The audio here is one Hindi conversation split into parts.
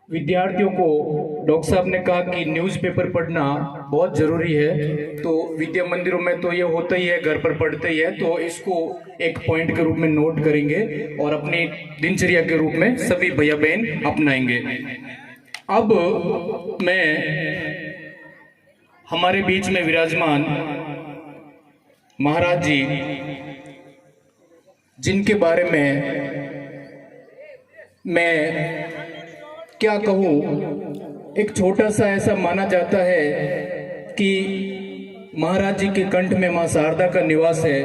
विद्यार्थियों को डॉक्टर साहब ने कहा कि न्यूज़पेपर पढ़ना बहुत ज़रूरी है। तो विद्या मंदिरों में तो ये होता ही है, घर पर पढ़ते ही है, तो इसको एक पॉइंट के रूप में नोट करेंगे और अपनी दिनचर्या के रूप में सभी भैया बहन अपनाएंगे। अब मैं हमारे बीच में विराजमान महाराज जी, जिनके बारे में मैं क्या कहूँ, एक छोटा सा ऐसा माना जाता है कि महाराज जी के कंठ में मां शारदा का निवास है,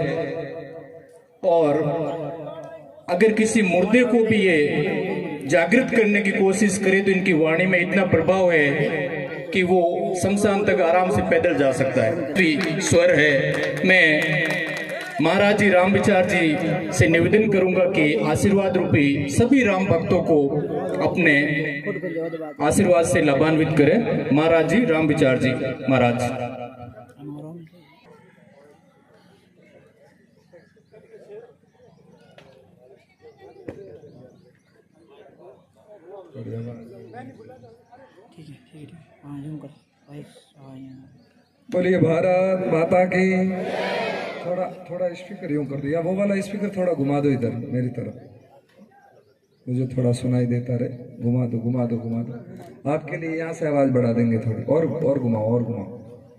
और अगर किसी मुर्दे को भी ये जागृत करने की कोशिश करे तो इनकी वाणी में इतना प्रभाव है कि वो शमशान तक आराम से पैदल जा सकता है। स्वर है। मैं महाराज जी राम विचार जी से निवेदन करूंगा कि आशीर्वाद रूपी सभी राम भक्तों को अपने आशीर्वाद से लाभान्वित करें। महाराज जी राम विचार जी महाराज। बोलिए भारत माता की। थोड़ा थोड़ा स्पीकर यूं कर दिया, वो वाला स्पीकर थोड़ा घुमा दो इधर मेरी तरफ, मुझे थोड़ा सुनाई देता रहे। घुमा दो घुमा दो घुमा दो। आपके लिए यहाँ से आवाज बढ़ा देंगे थोड़ी, और घुमाओ और घुमाओ,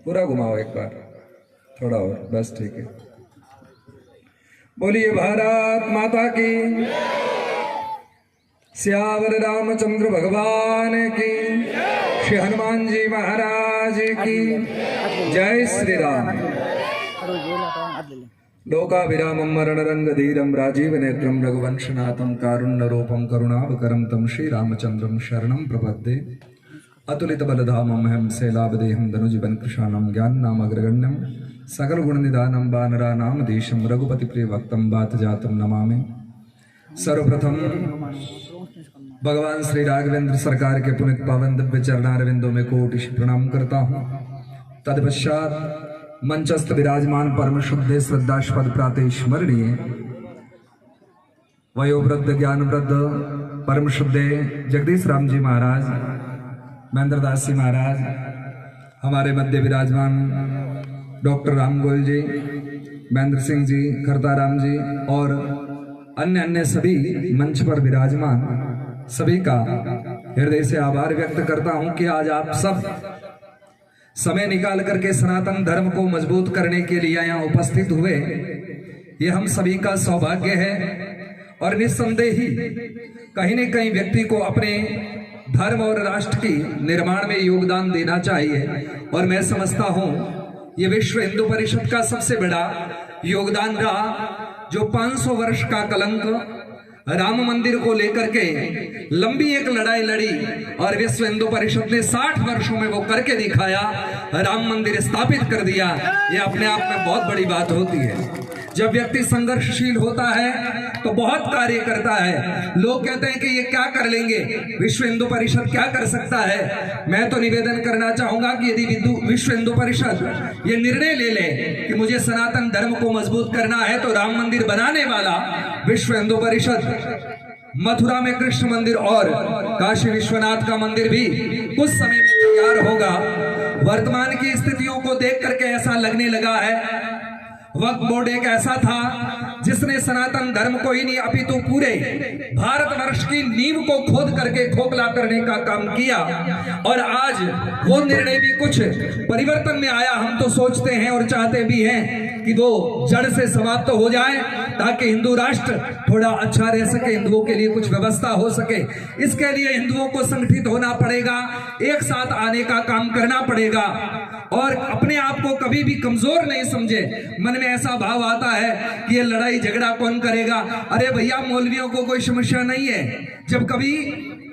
पूरा घुमाओ एक बार, थोड़ा और, बस ठीक है। बोलिए भारत माता की। श्यावर रामचंद्र भगवान की, श्री हनुमान जी महाराज की जय श्री राम। लोकाभिरामं मरणरंगधीरं राजीव नेत्रं रघुवंशनाथं कारुण्य रूपं करुणावकरं तं श्रीरामचंद्रं शरणं प्रपद्ये। अतुलित बलधामं हम शैलावदेहं धनुजीवन कृशानं ज्ञाननामग्रगण्यं सकल गुणनिधानं वानराणां देशं रघुपति प्रियभक्तं वातजातं नमामि। सर्वप्रथम भगवान श्री राघवेंद्र सरकार के पुनित पावन दिव्य चरणारविंदों में कोटि प्रणाम करता हूँ। तत्पश्चात मंचस्थ विराजमान परम शुद्ध श्रद्धास्पद प्रातः स्मरणीय वयोवृद्ध ज्ञान वृद्ध परम शुद्ध जगदीश राम जी महाराज, महेंद्र दास जी महाराज, हमारे मध्य विराजमान डॉक्टर राम गोयल जी, महेंद्र सिंह जी, खरता राम जी और अन्य सभी मंच पर विराजमान सभी का हृदय से आभार व्यक्त करता हूं कि आज आप सब समय निकाल करके सनातन धर्म को मजबूत करने के लिए यहाँ उपस्थित हुए। ये हम सभी का सौभाग्य है और निस्संदेह ही कहीं न कहीं व्यक्ति को अपने धर्म और राष्ट्र की निर्माण में योगदान देना चाहिए। और मैं समझता हूं ये विश्व हिंदू परिषद का सबसे बड़ा योगदान रहा, जो 500 वर्ष का कलंक राम मंदिर को लेकर के लंबी एक लड़ाई लड़ी और विश्व हिंदू परिषद ने 60 वर्षों में वो करके दिखाया, राम मंदिर स्थापित कर दिया। ये अपने आप में बहुत बड़ी बात होती है। जब व्यक्ति संघर्षशील होता है तो बहुत कार्य करता है। लोग कहते हैं कि ये क्या कर लेंगे, विश्व हिंदू परिषद क्या कर सकता है। मैं तो निवेदन करना चाहूंगा कि यदि विश्व हिंदू परिषद ये निर्णय ले ले कि मुझे सनातन धर्म को मजबूत करना है, तो राम मंदिर बनाने वाला विश्व हिंदू परिषद मथुरा में कृष्ण मंदिर और काशी विश्वनाथ का मंदिर भी कुछ समय में तैयार होगा। वर्तमान की स्थितियों को देख करके ऐसा लगने लगा है, वक्फ बोर्ड एक ऐसा था जिसने सनातन धर्म को ही नहीं अपितु पूरे भारतवर्ष की नींव को खोद करके खोखला करने का काम किया, और आज वो निर्णय भी कुछ परिवर्तन में आया। हम तो सोचते हैं और चाहते भी हैं कि वो जड़ से समाप्त हो जाए ताकि हिंदू राष्ट्र थोड़ा अच्छा रह सके, हिंदुओं के लिए कुछ व्यवस्था हो सके। इसके लिए हिंदुओं को संगठित होना पड़ेगा, एक साथ आने का काम करना पड़ेगा और अपने आप को कभी भी कमजोर नहीं समझे। मन में ऐसा भाव आता है कि ये लड़ाई झगड़ा कौन करेगा। अरे भैया, मौलवियों को कोई समस्या नहीं है। जब कभी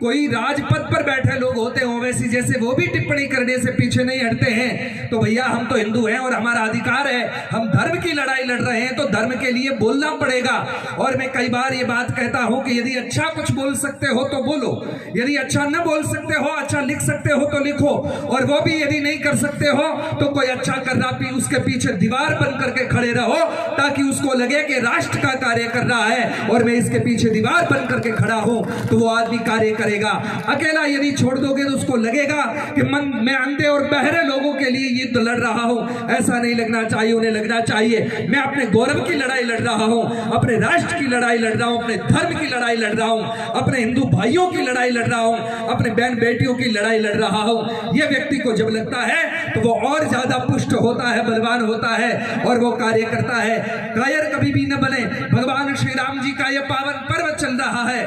कोई राजपद पर बैठे लोग होते हो वैसी जैसे वो भी टिप्पणी करने से पीछे नहीं हटते हैं, तो भैया हम तो हिंदू हैं और हमारा अधिकार है, हम धर्म की लड़ाई लड़ रहे हैं तो धर्म के लिए बोलना पड़ेगा। और मैं कई बार ये बात कहता हूं कि यदि अच्छा कुछ बोल सकते हो तो बोलो, यदि अच्छा न बोल सकते हो, अच्छा लिख सकते हो तो लिखो, और वो भी यदि नहीं कर सकते हो हो तो कोई अच्छा कर रहा भी उसके पीछे दीवार बन करके खड़े रहो, ताकि उसको लगे कि राष्ट्र का कार्य कर रहा है और मैं इसके पीछे दीवार बन करके खड़ा हूं, तो वो आदमी कार्य करेगा। अकेला यदि छोड़ दोगे तो उसको लगेगा कि मैं अंधे और बहरे लोगों के लिए युद्ध लड़ रहा हूं। ऐसा नहीं लगना चाहिए। उन्हें लगना चाहिए मैं अपने गौरव की लड़ाई लड़ रहा हूं, अपने राष्ट्र की लड़ाई लड़ रहा हूं, अपने धर्म की लड़ाई लड़ रहा हूं, अपने हिंदू भाइयों की लड़ाई लड़ रहा हूं, अपने बहन बेटियों की लड़ाई लड़ रहा हूं। यह व्यक्ति को जब लगता है तो वो और ज्यादा पुष्ट होता है, बलवान होता है और वो कार्य करता है। कायर कभी भी न बने। भगवान श्री राम जी का यह पावन पर्व चल रहा है,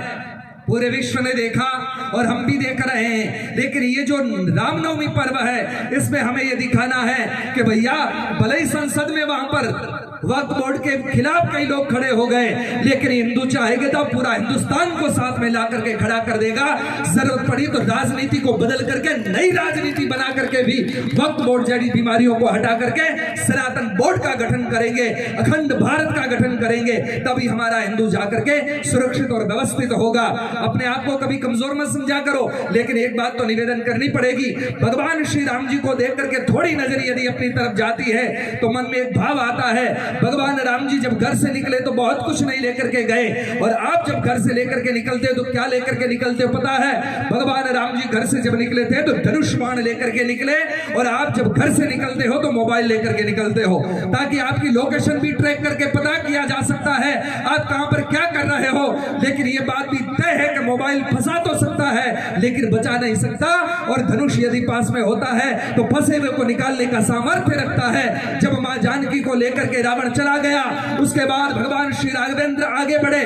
पूरे विश्व ने देखा और हम भी देख रहे हैं। लेकिन ये जो रामनवमी पर्व है, इसमें हमें ये दिखाना है कि भैया भले ही संसद में वहां पर वक्फ बोर्ड के खिलाफ कई लोग खड़े हो गए, लेकिन हिंदू चाहेगा तो पूरा हिंदुस्तान को साथ में ला करके खड़ा कर देगा। जरूरत पड़ी तो राजनीति को बदल करके नई राजनीति बना करके भी वक्फ बोर्ड जैसी बीमारियों को हटा करके सनातन बोर्ड का गठन करेंगे, अखंड भारत का गठन करेंगे, तभी हमारा हिंदू जाकर के सुरक्षित और व्यवस्थित होगा। अपने आप को कभी कमजोर मत समझा करो। लेकिन एक बात तो निवेदन करनी पड़ेगी, भगवान श्री राम जी को देख करके थोड़ी नजर यदि अपनी तरफ जाती है तो मन में एक भाव आता है। भगवान राम जी जब घर से निकले तो बहुत कुछ नहीं लेकर के गए, और आप जब घर से लेकर के निकलते हो तो क्या लेकर के निकलते हो पता है? भगवान राम जी घर से जब निकले थे तो धनुष बाण लेकर के निकले, और आप जब घर से निकलते हो तो मोबाइल लेकर के निकलते हो, ताकि आपकी लोकेशन भी ट्रैक करके पता किया जा सकता है आप कहां पर क्या कर रहे हो। लेकिन ये बात भी तय है कि मोबाइल फंसा तो सकता है लेकिन बचा नहीं सकता, और धनुष यदि पास में होता है तो फंसे हुए को निकालने का सामर्थ्य रखता है। जब मां जानकी को लेकर के रावण चला गया, उसके बाद भगवान श्री राघवेंद्र आगे बढ़े,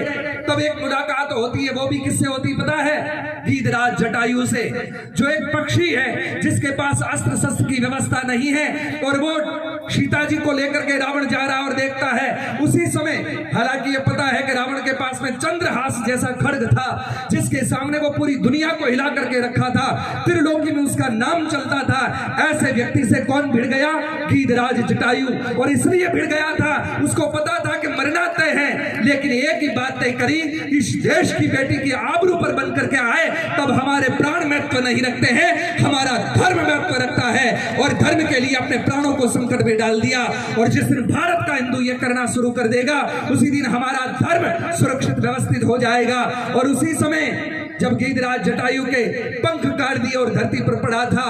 तब एक मुलाकात होती है। वो भी किससे होती पता है? गीधराज जटायु से, जो एक पक्षी है जिसके पास अस्त्र शस्त्र की व्यवस्था नहीं है, और वो सीता जी को लेकर के रावण जा रहा और देखता है। उसी समय हालांकि ये पता है कि रावण के पास में चंद्रहास जैसा खड्ग था, जिसके सामने वो पूरी दुनिया को हिला करके रखा था, त्रिलोकी में उसका नाम चलता था। ऐसे व्यक्ति से कौन भिड़ गया? गीधराज जटायु। और इसलिए भिड़ गया था, उसको पता था कि मरना तय है, लेकिन एक ही बात तय करी, इस देश की बेटी की आबरू पर बन करके आए, तब हमारे प्राण महत्व नहीं रखते हैं, हमारा धर्म महत्व रखता है, और धर्म के लिए अपने प्राणों को संकट में डाल दिया। और जिस दिन भारत का हिंदू ये करना शुरू कर देगा, उसी दिन हमारा धर्म सुरक्षित व्यवस्थित हो जाएगा। और उसी समय जब गीधराज जटायु के पंख काट दिए और धरती पर पड़ा था,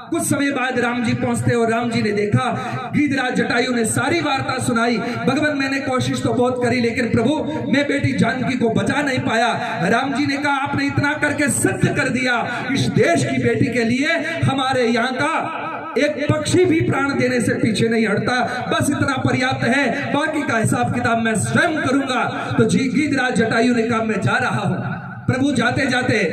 कुछ समय बाद राम जी पहुंचते और राम जी ने देखा, गीधराज जटायु ने सारी वार्ता सुनाई। भगवान मैंने कोशिश तो बहुत करी, लेकिन प्रभु मैं बेटी जानकी को बचा नहीं पाया। राम जी ने कहा आपने इतना करके सिद्ध कर दिया, इस देश की बेटी के लिए हमारे यहाँ का एक पक्षी भी प्राण देने से पीछे नहीं हटता, बस इतना पर्याप्त है, बाकी का हिसाब किताब मैं स्वयं करूंगा। तो जी गीधराज जटायु ने कहा मैं जा रहा हूं। प्रभु जाते जाते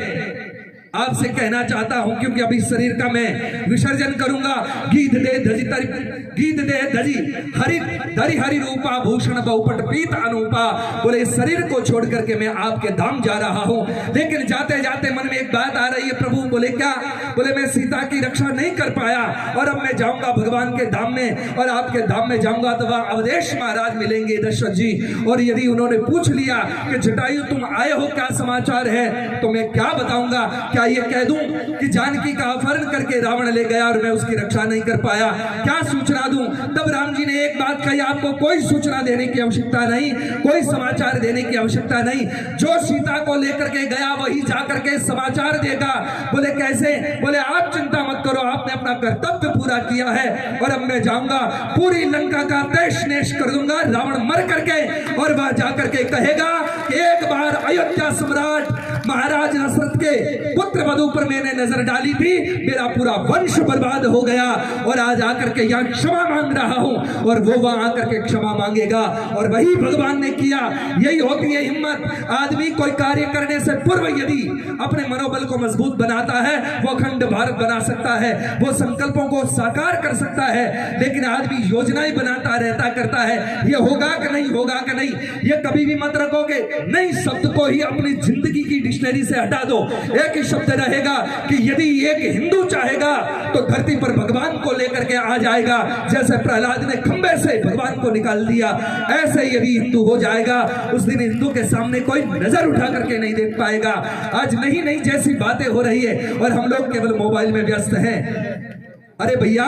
आपसे कहना चाहता हूं, क्योंकि अभी शरीर का मैं विसर्जन करूंगा। गीध दे धजी हरि धरि हरि रूपा भूषण बहुपट पीत अनूपा। बोले शरीर को छोड़ करके मैं आपके धाम जा रहा हूं, लेकिन जाते जाते मन में एक बात आ रही है। प्रभु बोले क्या? बोले मैं सीता की रक्षा नहीं कर पाया, और अब मैं जाऊंगा भगवान के धाम में, और आपके धाम में जाऊंगा तो वहां अवधेश महाराज मिलेंगे दशरथ जी। और यदि उन्होंने पूछ लिया कि जटायु तुम आए हो, क्या समाचार है, तो मैं क्या बताऊंगा? क्या ये कह दूं कि जानकी का अपहरण करके रावण ले गया और मैं उसकी रक्षा नहीं कर पाया? क्या सूचना दूं? तब राम जी ने एक बात कही, आपको कोई सूचना देने की आवश्यकता नहीं, कोई समाचार देने की आवश्यकता नहीं। जो सीता को लेकर के गया वही जाकर के समाचार देगा। बोले कैसे? बोले आप चिंता मत करो, आपने अपना कर्तव्य पूरा किया है, और अब मैं जाऊंगा पूरी लंका का तहस नहस कर दूंगा रावण मर करके, और वह जाकर के कहेगा कि एक बार अयोध्या सम्राट महाराज दशरथ के पुत्र वधु पर मैंने नजर डाली थी, मेरा पूरा वंश बर्बाद हो गया, और आज आकर के यहाँ क्षमा मांग रहा हूं। और वो वहां आकर के क्षमा मांगेगा, और वही भगवान ने किया। यही होती है हिम्मत। आदमी कोई कार्य करने से पूर्व यदि अपने मनोबल को मजबूत बनाता है, वो अखंड भारत बना सकता है, वो संकल्पों को साकार कर सकता है। लेकिन आदमी योजनाएं बनाता रहता करता है, ये होगा कि नहीं होगा कि नहीं, ये कभी भी मत रखोगे। नहीं शब्द को ही अपनी जिंदगी की डिक्शनरी से हटा दो। एक ही शब्द रहेगा कि यदि एक हिंदू चाहेगा तो धरती पर भगवान को लेकर के आ जाएगा। जैसे प्रहलाद ने खंबे से भगवान को निकाल दिया, ऐसे यदि हिंदू हो जाएगा, उस दिन हिंदू के सामने कोई नजर उठा करके नहीं देख पाएगा। आज नहीं जैसी बातें हो रही है, और हम लोग केवल मोबाइल में व्यस्त हैं। अरे भैया,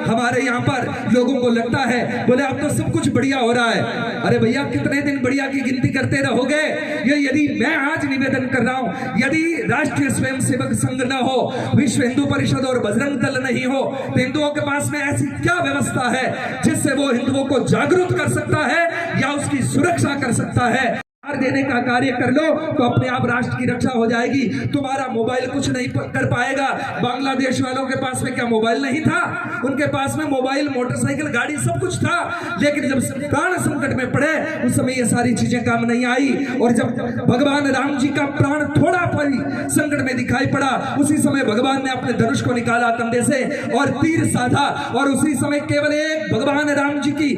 हमारे यहाँ पर लोगों को लगता है बोले अब तो सब कुछ बढ़िया हो रहा है। अरे भैया, कितने दिन बढ़िया की गिनती करते रहोगे? ये यदि मैं आज निवेदन कर रहा हूं, यदि राष्ट्रीय स्वयंसेवक संघ न हो, विश्व हिंदू परिषद और बजरंग दल नहीं हो, तो हिंदुओं के पास में ऐसी क्या व्यवस्था है जिससे वो हिंदुओं को जागरूक कर सकता है या उसकी सुरक्षा कर सकता है? देने का कार्य कर लो तो अपने आप राष्ट्र की रक्षा हो जाएगी। तुम्हारा मोबाइल कुछ नहीं कर पाएगा। बांग्लादेश वालों के पास में क्या मोबाइल नहीं था? उनके पास में मोबाइल, मोटरसाइकिल, गाड़ी सब कुछ था, लेकिन जब प्राण संकट में पड़े उस समय ये सारी चीजें काम नहीं आई। और जब भगवान राम जी का प्राण थोड़ा भी संकट में दिखाई पड़ा, उसी समय भगवान ने अपने धनुष को निकाला कंधे से और तीर साधा, और उसी समय केवल एक भगवान राम जी की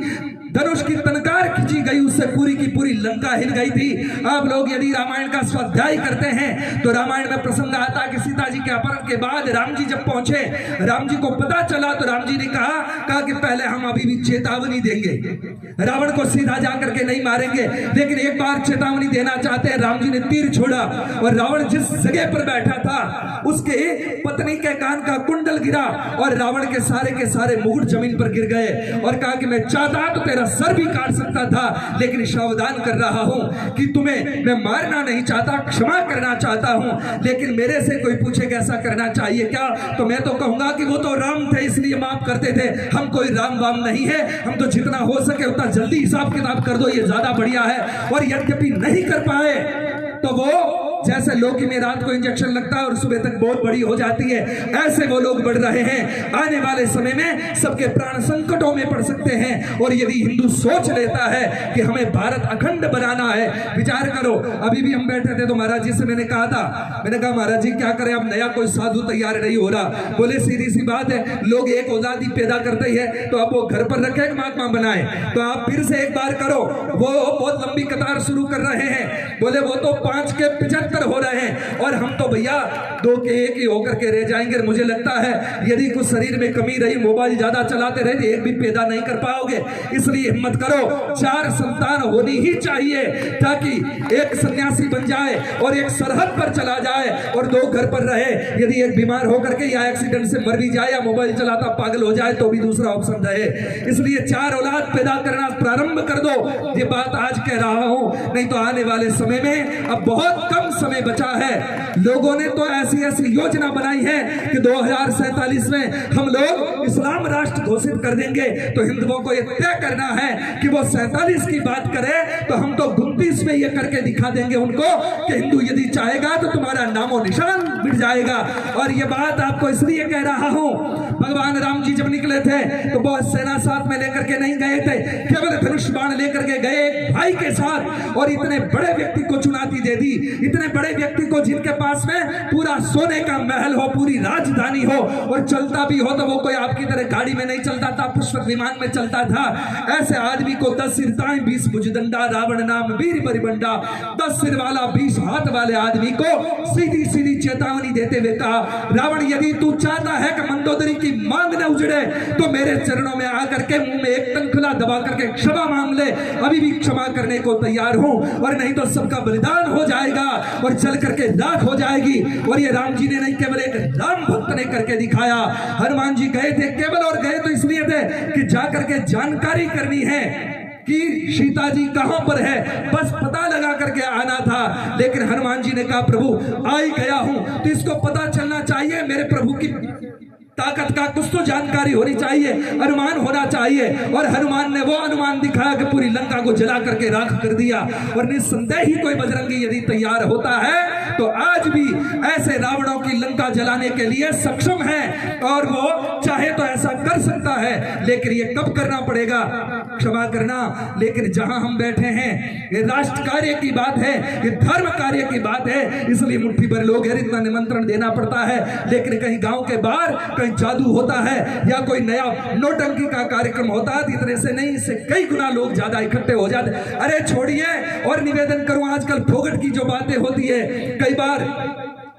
धनुष की तनकार खींची गई, उससे पूरी की पूरी लंका हिल गई थी। आप लोग यदि रामायण का स्वाध्याय करते हैं तो रामायण में प्रसंग आता कि सीता जी के अपहरण के बाद राम जी जब पहुंचे, राम जी को पता चला तो राम जी ने कहा कि पहले हम अभी भी चेतावनी देंगे, रावण को सीधा जाकर के नहीं मारेंगे, लेकिन एक बार चेतावनी देना चाहते हैं। राम जी ने तीर छोड़ा और रावण जिस जगह पर बैठा था उसके पत्नी के कान का कुंडल गिरा और रावण के सारे मुकुट जमीन पर गिर गए और कहा कि मैं चाहता तो तेरा सर भी काट सकता था, लेकिन सावधान कर रहा हूं कि तुम्हें मैं मारना नहीं चाहता, क्षमा करना चाहता हूं, लेकिन मेरे से कोई पूछे कैसा करना चाहिए क्या, तो मैं तो कहूंगा कि वो तो राम थे इसलिए माफ करते थे, हम कोई राम वाम नहीं है, हम तो जितना हो सके उतना जल्दी हिसाब किताब कर दो, ये ज्यादा बढ़िया है। और यद्यपि नहीं कर पाए तो वो जैसे लोकी में रात को इंजेक्शन लगता है और सुबह तक बहुत बड़ी हो जाती है, ऐसे वो लोग बढ़ रहे हैं। आने वाले समय में सबके प्राण संकटों में पड़ सकते हैं। और यदि हिंदू सोच लेता है कि हमें भारत अखंड बनाना है, विचार करो, अभी भी हम बैठे थे तो महाराज जी से मैंने कहा महाराज जी क्या करें, अब नया कोई साधु तैयार नहीं हो रहा। बोले सीधी सी बात है, लोग एक औलादी पैदा करते हैं तो आप वो घर पर रखे महात्मा बनाए, तो आप फिर से एक बार करो। वो बहुत लंबी कतार शुरू कर रहे हैं, बोले वो तो 5 के 75 हो रहे हैं और हम तो भैया 2 के 1 ही होकर के रह जाएंगे। मुझे लगता है यदि कुछ शरीर में कमी रही, मोबाइल ज्यादा चलाते रहे तो एक भी पैदा नहीं कर पाओगे। इसलिए हिम्मत करो, 4 संतान होनी ही चाहिए ताकि एक सन्यासी बन जाए और एक सरहद पर चला जाए और 2 घर पर रहे। यदि एक बीमार होकर के या एक्सीडेंट से मर भी जाए या मोबाइल चलाता पागल हो जाए तो भी दूसरा ऑप्शन रहे। इसलिए 4 औलाद पैदा करना प्रारंभ कर दो। ये बात आज कह रहा हूं, नहीं तो आने वाले समय में अब बहुत कम समय बचा है। लोगों ने तो ऐसी योजना बनाई है कि 2047 में हम लोग इस्लाम राष्ट्र घोषित कर देंगे। तो हिंदुओं को यह तय करना है कि वो 47 की बात करे तो हम तो 29 में ये करके दिखा देंगे उनको कि हिंदू यदि चाहेगा तो तुम्हारा नामो निशान मिट जाएगा। और ये बात आपको इसलिए कह रहा हूं, भगवान राम जी जब निकले थे तो बहुत सेना साथ में लेकर के नहीं गए थे, केवल धनुष बाण लेकर के गए एक भाई के साथ। और इतने बड़े व्यक्ति को चुनौती दे दी, इतने बड़े व्यक्ति को जिनके पास में पूरा सोने का महल हो, पूरी राजधानी हो और चलता भी हो तो वो कोई आपकी तरह गाड़ी में नहीं चलता था, पुष्पक विमान में चलता था। ऐसे आदमी को 10 सिरताएं 20 भुजदंडा, रावण नाम वीर बरिबंडा, 10 सिर वाला 20 हाथ वाले आदमी को सीधी सीधी चेतावनी देते हुए कहा, रावण यदि तू चाहता है कि मंदोदरी की मांग न उजड़े तो मेरे चरणों में आकर के मुंह में एक तनखला दबा करके क्षमा मांग ले, अभी भी क्षमा करने को तैयार हूं, और नहीं तो सबका बलिदान हो जाएगा और चल करके राख हो जाएगी। और ये राम जी ने नहीं, केवल एक राम भक्त ने करके दिखाया। हनुमान जी गए थे केवल, और गए तो इसलिए थे कि जाकर के जानकारी करनी है कि सीता जी कहां पर है, बस पता लगा करके आना था। लेकिन हनुमान जी ने कहा प्रभु आ ही गया हूं तो इसको पता चलना चाहिए, मेरे प्रभु की ताकत का कुछ तो जानकारी होनी चाहिए, अनुमान होना चाहिए। और हनुमान ने वो अनुमान दिखाया कि पूरी लंका को जला करके राख कर दिया। और निस्संदेह ही कोई बजरंगी यदि तैयार होता है तो आज भी ऐसे रावणों की लंका जलाने के लिए सक्षम है और वो चाहे तो ऐसा कर सकता है। लेकिन ये कब करना पड़ेगा? क्षमा करना। लेकिन जहां हम बैठे हैं ये राष्ट्र कार्य की बात है, ये धर्म कार्य की बात है, इसलिए मुट्ठी भर लोग हैं, इतना निमंत्रण देना पड़ता है। लेकिन कहीं गांव के बाहर जादू होता है या कोई नया नोटंकी का कार्यक्रम होता है, इतने से नहीं, इससे कई गुना लोग ज्यादा इकट्ठे हो जाते। अरे छोड़िए, और निवेदन करूं, आजकल फोगट की जो बातें होती है, कई बार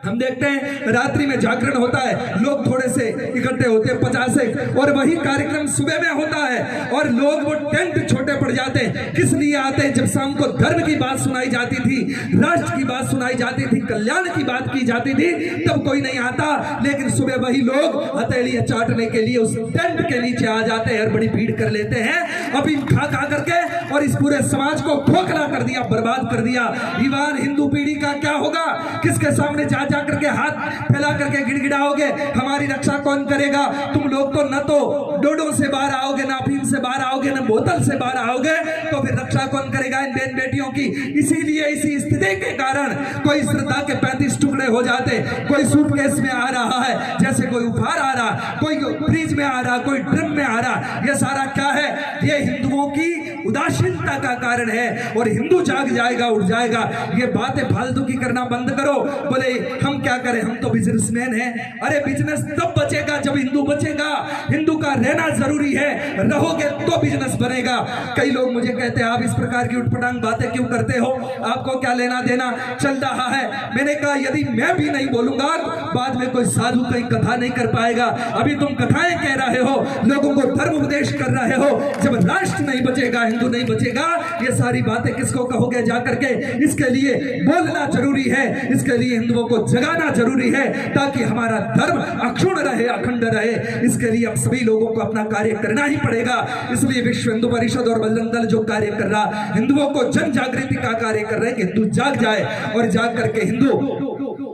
हम देखते हैं रात्रि में जागरण होता है, लोग थोड़े से इकट्ठे होते हैं 50 एक, और वही कार्यक्रम सुबह में होता है और लोग वो टेंट छोटे पड़ जाते हैं। किस लिए आते हैं? जब शाम को धर्म की बात सुनाई जाती थी, राष्ट्र की बात सुनाई जाती थी, कल्याण की बात की जाती थी, तब कोई नहीं आता। लेकिन सुबह वही लोग हथेलियां चाटने के लिए उस टेंट के नीचे आ जाते हैं और बड़ी भीड़ कर लेते हैं अभी खा करके, और इस पूरे समाज को खोखला कर दिया, बर्बाद कर दिया। युवान हिंदू पीढ़ी का क्या होगा? किसके सामने जा करके हाथ फैला करके गिड़गिड़ाओगे? हमारी रक्षा कौन करेगा? तुम लोग तो न तो डोडो से बाहर आओगे, ना अफीम से बाहर आओगे, ना बोतल से बाहर आओगे, तो फिर रक्षा कौन करेगा इन बहन बेटियों की? इसीलिए इसी स्थिति के कारण कोई श्रद्धा के 35 टुकड़े हो जाते, कोई सूटकेस में आ रहा है, जैसे कोई उपहार आ रहा, कोई फ्रिज में आ रहा, कोई ड्रम में आ रहा। ये सारा क्या है? ये हिंदुओं की उदासीनता का कारण है। और हिंदू जाग जाएगा, उठ जाएगा। ये बातें फालतू की करना बंद करो। बोले हम क्या करें, हम तो बिजनेसमैन हैं। अरे बिजनेस तब बचेगा जब हिंदू बचेगा। हिंदू का रहना जरूरी है, रहोगे तो बिजनेस बनेगा। कई लोग मुझे कहते हैं आप इस प्रकार की उठपटांग बातें क्यों करते हो, आपको क्या लेना देना चल रहा है? मैंने कहा यदि मैं भी नहीं बोलूंगा बाद में कोई साधु कहीं कथा नहीं कर पाएगा। अभी तुम कथाएं कह रहे हो, लोगों को धर्म उपदेश कर रहे हो, जब राष्ट्र नहीं बचेगा, हिंदू नहीं बचेगा, ये सारी बातें किसको कहोगे जाकर के? इसके लिए बोलना जरूरी है, इसके लिए हिंदुओं को जगाना जरूरी है, ताकि हमारा धर्म अक्षुण्ण रहे, अखंड रहे। इसके लिए अब सभी लोगों को अपना कार्य करना ही पड़ेगा। इसलिए विश्व हिंदू परिषद और बजरंग दल जो कार्य कर रहा, हिंदुओं को जन जागृति का कार्य कर रहे हैं कि हिंदू जाग जाए और जाग करके हिंदू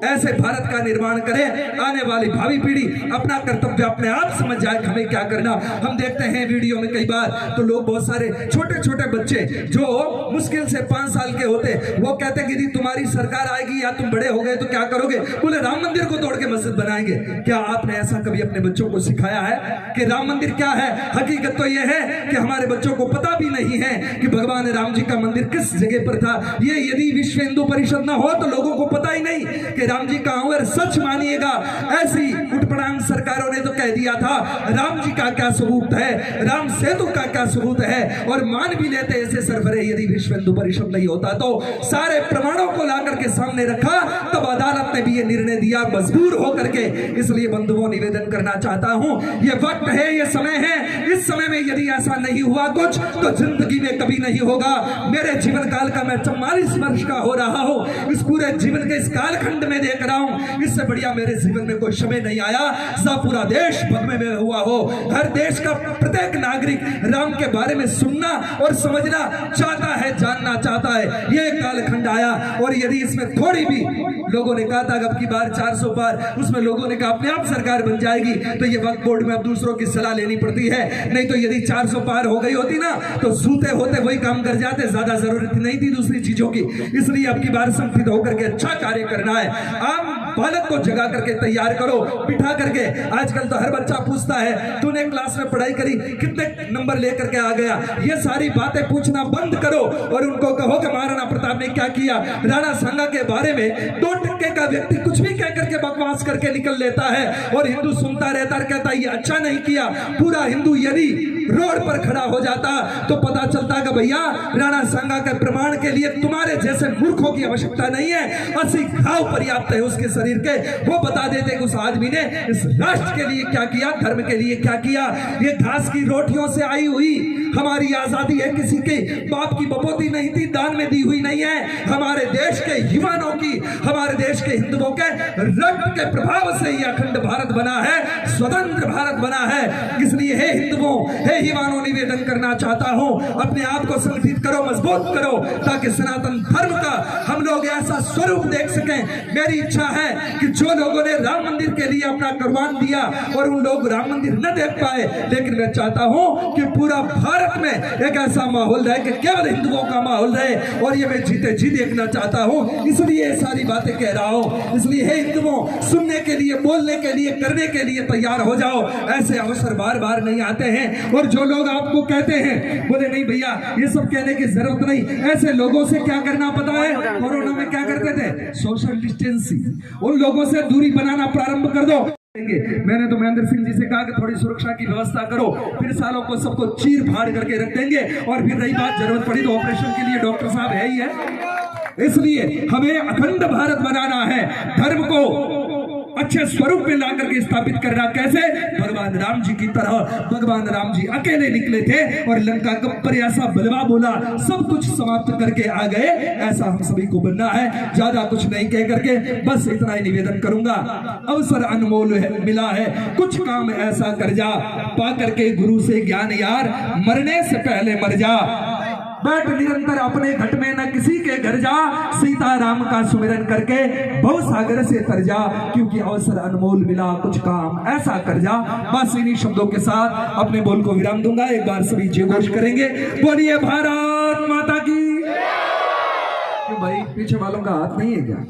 ऐसे भारत का निर्माण करें, आने वाली भावी पीढ़ी अपना कर्तव्य अपने आप समझ जाए कि हमें क्या करना। हम देखते हैं वीडियो में कई बार तो लोग, बहुत सारे छोटे छोटे बच्चे जो मुश्किल से 5 साल के होते, वो कहते हैं कि तुम्हारी सरकार आएगी या तुम बड़े हो गए तो क्या करोगे? बोले राम मंदिर को तोड़ के मस्जिद बनाएंगे। क्या आपने ऐसा कभी अपने बच्चों को सिखाया है कि राम मंदिर क्या है? हकीकत तो यह है कि हमारे बच्चों को पता भी नहीं है कि भगवान राम जी का मंदिर किस जगह पर था। ये यदि विश्व हिंदू परिषद ना हो तो लोगों को पता ही नहीं कि राम जी कहां हुए। सच मानिएगा, ऐसी उठपटांग सरकारों ने तो कह दिया था राम जी का क्या सबूत है, राम सेतु का क्या सबूत है, और मान भी लेते ऐसे सरबरे यदि विश्व हिंदू परिषद नहीं होता तो। सारे प्रमाणों को लाकर के सामने रखा, तब अदालत ने भी ये निर्णय दिया मजबूर होकर के। इसलिए बंधुओं निवेदन करना चाहता हूं, ये वक्त है, ये समय है, इस समय में यदि ऐसा नहीं हुआ कुछ तो जिंदगी में कभी नहीं होगा। मेरे जीवन काल का मैं 44 वर्ष का हो रहा हूं, इस पूरे जीवन के इस कालखंड में देख रहा हूं, इससे बढ़िया मेरे जीवन में कोई समय नहीं आया जब पूरा देश भगवे में हुआ हो। हर देश का प्रत्येक नागरिक राम के बारे में सुनना और समझना चाहता है, जानना चाहता है। ये कालखंड आया और यदि इसमें थोड़ी भी लोगों ने कहा था अब की बार 400 पार, उसमें लोगों ने कहा अपने आप सरकार बन जाएगी, तो ये वक्त बोर्ड में अब दूसरों की सलाह लेनी पड़ती है। नहीं तो यदि 400 पार हो गई होती ना तो सूते होते वही काम कर जाते, ज्यादा जरूरत नहीं थी दूसरी चीजों की। इसलिए अब की बार संगठित होकर के अच्छा कार्य करना है। आम बालक को जगा करके तैयार करो, बिठा करके। आजकल तो हर बच्चा पूछता है तूने क्लास में पढ़ाई करी, कितने नंबर लेकर के आ गया? ये सारी बातें पूछना बंद करो और उनको कहो कि महाराणा प्रताप ने क्या किया। राणा सांगा के बारे में 2% का व्यक्ति कुछ भी कह करके बकवास करके निकल लेता है और हिंदू सुनता रहता है, कहता ये अच्छा नहीं किया। पूरा हिंदू यदि रोड पर खड़ा हो जाता तो पता चलता कि भैया राणा सांगा के प्रमाण के लिए तुम्हारे जैसे मूर्खों की आवश्यकता नहीं है, 80 घाव पर्याप्त है उसके शरीर के। वो बता देते कि उस आदमी ने इस राष्ट्र के लिए क्या किया, धर्म के लिए क्या किया। ये घास की रोटियों से आई हुई हमारी आजादी है, किसी के बाप की बपोती नहीं थी, दान में दी हुई नहीं है। हमारे देश के युवाओं की, हमारे देश के हिंदुओं के रक्त के प्रभाव से ये अखंड भारत बना है, स्वतंत्र भारत बना है। इसलिए हे हिंदुओं, हे युवाओं, निवेदन करना चाहता हूं, अपने आप को संगठित करो, मजबूत करो, ताकि सनातन धर्म का हम लोग ऐसा स्वरूप देख सकें। मेरी इच्छा है कि जो लोगों ने राम मंदिर के लिए अपना कुर्बान दिया और उन लोग राम मंदिर न देख पाए, लेकिन मैं चाहता हूं कि पूरा भारत में एक ऐसा माहौल रहे कि केवल हिंदुओं का माहौल रहे, और ये मैं जीते जी देखना चाहता हूं। इसलिए ये सारी बातें कह रहा हूं। इसलिए हे हिंदुओं, सुनने के लिए, बोलने के लिए, करने के लिए तैयार हो जाओ। ऐसे अवसर बार बार नहीं आते हैं। और जो लोग आपको कहते हैं बोले नहीं भैया ये सब कहने की जरूरत नहीं, ऐसे लोगों से क्या करना पता है? कोरोना में क्या करते थे? Social distancing. उन लोगों से दूरी बनाना प्रारंभ कर दो। मैंने तो महेंद्र सिंह जी से कहा कि थोड़ी सुरक्षा की व्यवस्था करो, फिर सालों को सबको चीर फाड़ करके रख देंगे, और फिर रही बात जरूरत पड़ी तो ऑपरेशन के लिए डॉक्टर साहब है ही है। इसलिए हमें अखंड भारत बनाना है, धर्म को अच्छे स्वरूप में ला करके स्थापित करना। कैसे? भगवान राम जी की तरह। भगवान राम जी अकेले निकले थे और लंका पर ऐसा बलवा बोला, सब कुछ समाप्त करके आ गए। ऐसा हम सभी को बनना है। ज्यादा कुछ नहीं कह करके बस इतना ही निवेदन करूंगा। अवसर अनमोल है, मिला है, कुछ काम ऐसा कर जा, पा करके गुरु से ज्ञान यार, मरने से पहले मर जा। बैठ निरंतर अपने घट में, न किसी के घर जा, सीता राम का सुमिरन करके भव सागर से तर जा, क्योंकि अवसर अनमोल मिला, कुछ काम ऐसा कर जा। बस इन्हीं शब्दों के साथ अपने बोल को विराम दूंगा। एक बार सभी जय घोष करेंगे, बोलिए भारत माता की। क्यों भाई, पीछे वालों का हाथ नहीं है क्या?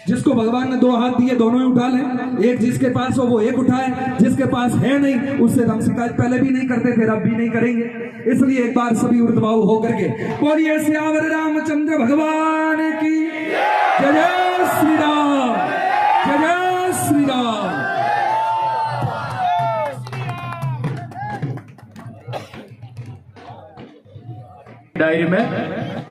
जिसको भगवान ने 2 हाथ दिए दोनों ही उठा लें। एक जिसके पास हो वो एक उठाए, जिसके पास है नहीं उससे हम शिकायत पहले भी नहीं करते थे, अब भी नहीं करेंगे। इसलिए एक बार सभी ऊर्ध्वभाव होकर के बोलिए सियावर रामचंद्र भगवान की जय। जय श्री राम, जय जय श्री राम। डायरी में